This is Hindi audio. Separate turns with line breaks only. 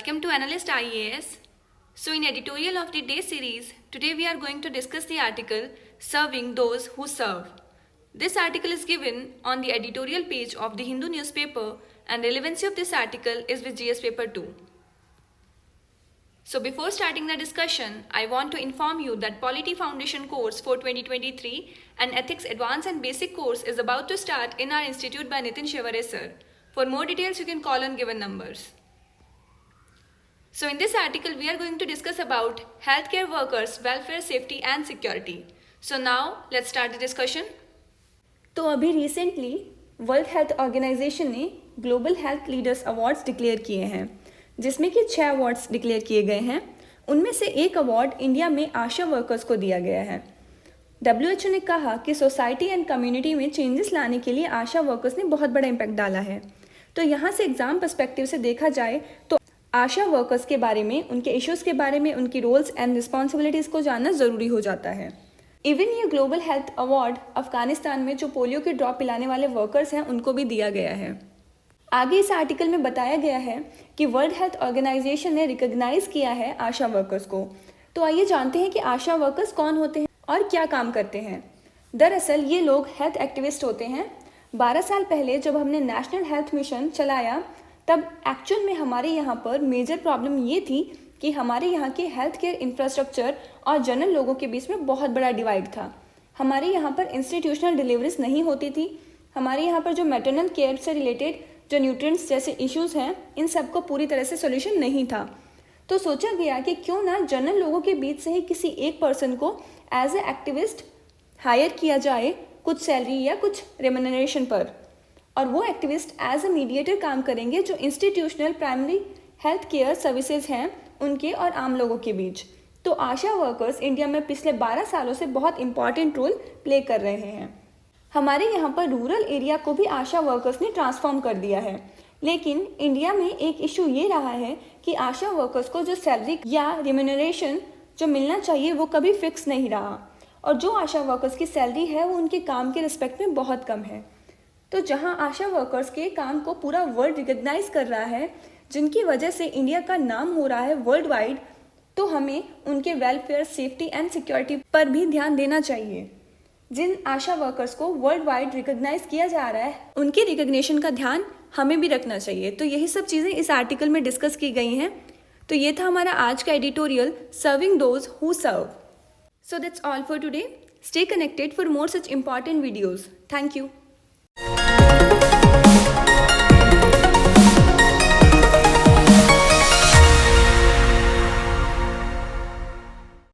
Welcome to Analyst IAS. So in editorial of the day series, today we are going to discuss the article Serving Those Who Serve. This article is given on the editorial page of the Hindu newspaper and relevancy of this article is with GS paper 2. So before starting the discussion, I want to inform you that Polity Foundation course for 2023 and Ethics Advanced and Basic course is about to start in our institute by Nitin Shevare sir. For more details, you can call on given numbers. So in this article, we are going to discuss about healthcare workers, welfare, safety and security. So now, let's start the discussion.
तो अभी रिसेंटली वर्ल्ड हेल्थ ऑर्गेनाइजेशन ने global health leaders awards declare किए हैं, जिसमें कि 6 अवार्ड्स डिक्लेयर किए गए हैं. उनमें से एक अवार्ड इंडिया में आशा वर्कर्स को दिया गया है. WHO ने कहा कि सोसाइटी एंड कम्युनिटी में चेंजेस लाने के लिए आशा वर्कर्स ने बहुत बड़ा इम्पैक्ट डाला है. तो यहाँ से एग्जाम पर्सपेक्टिव से देखा जाए तो आशा वर्कर्स के बारे में, उनके इश्यूज़ के बारे में, उनकी रोल्स एंड रिस्पॉन्सिबिलिटीज़ को जानना ज़रूरी हो जाता है. इवन ये ग्लोबल हेल्थ अवार्ड अफगानिस्तान में जो पोलियो के ड्रॉप पिलाने वाले वर्कर्स हैं उनको भी दिया गया है. आगे इस आर्टिकल में बताया गया है कि वर्ल्ड हेल्थ ऑर्गेनाइजेशन ने रिकॉग्नाइज किया है आशा वर्कर्स को. तो आइए जानते हैं कि आशा वर्कर्स कौन होते हैं और क्या काम करते हैं. दरअसल ये लोग हेल्थ एक्टिविस्ट होते हैं. 12 साल पहले जब हमने नेशनल हेल्थ मिशन चलाया तब एक्चुअल में हमारे यहाँ पर मेजर प्रॉब्लम ये थी कि हमारे यहाँ के हेल्थ केयर इंफ्रास्ट्रक्चर और जनरल लोगों के बीच में बहुत बड़ा डिवाइड था. हमारे यहाँ पर इंस्टीट्यूशनल डिलीवरीज नहीं होती थी. हमारे यहाँ पर जो मैटरनल केयर से रिलेटेड जो न्यूट्रिएंट्स जैसे इश्यूज़ हैं, इन सब को पूरी तरह से सोल्यूशन नहीं था. तो सोचा गया कि क्यों ना जनरल लोगों के बीच से ही किसी एक पर्सन को एज ए एक्टिविस्ट हायर किया जाए, कुछ सैलरी या कुछ रेम्यूनरेशन पर, और वो एक्टिविस्ट एज ए मीडिएटर काम करेंगे जो institutional primary health care services हैं उनके और आम लोगों के बीच. तो आशा वर्कर्स इंडिया में पिछले 12 सालों से बहुत इंपॉर्टेंट रोल प्ले कर रहे हैं. हमारे यहाँ पर रूरल एरिया को भी आशा वर्कर्स ने ट्रांसफॉर्म कर दिया है. लेकिन इंडिया में एक इशू ये रहा है कि आशा वर्कर्स को जो सैलरी या रिम्यूनरेशन जो मिलना चाहिए वो कभी फिक्स नहीं रहा, और जो आशा वर्कर्स की सैलरी है वो उनके काम के रिस्पेक्ट में बहुत कम है. तो जहां आशा वर्कर्स के काम को पूरा वर्ल्ड रिकॉग्नाइज कर रहा है, जिनकी वजह से इंडिया का नाम हो रहा है वर्ल्ड वाइड, तो हमें उनके वेलफेयर, सेफ्टी एंड सिक्योरिटी पर भी ध्यान देना चाहिए. जिन आशा वर्कर्स को वर्ल्ड वाइड रिकॉग्नाइज किया जा रहा है, उनके रिकॉग्निशन का ध्यान हमें भी रखना चाहिए. तो यही सब चीज़ें इस आर्टिकल में डिस्कस की गई हैं. तो ये था हमारा आज का editorial serving those who serve. So that's all for today. Stay connected for more such important videos. Thank you.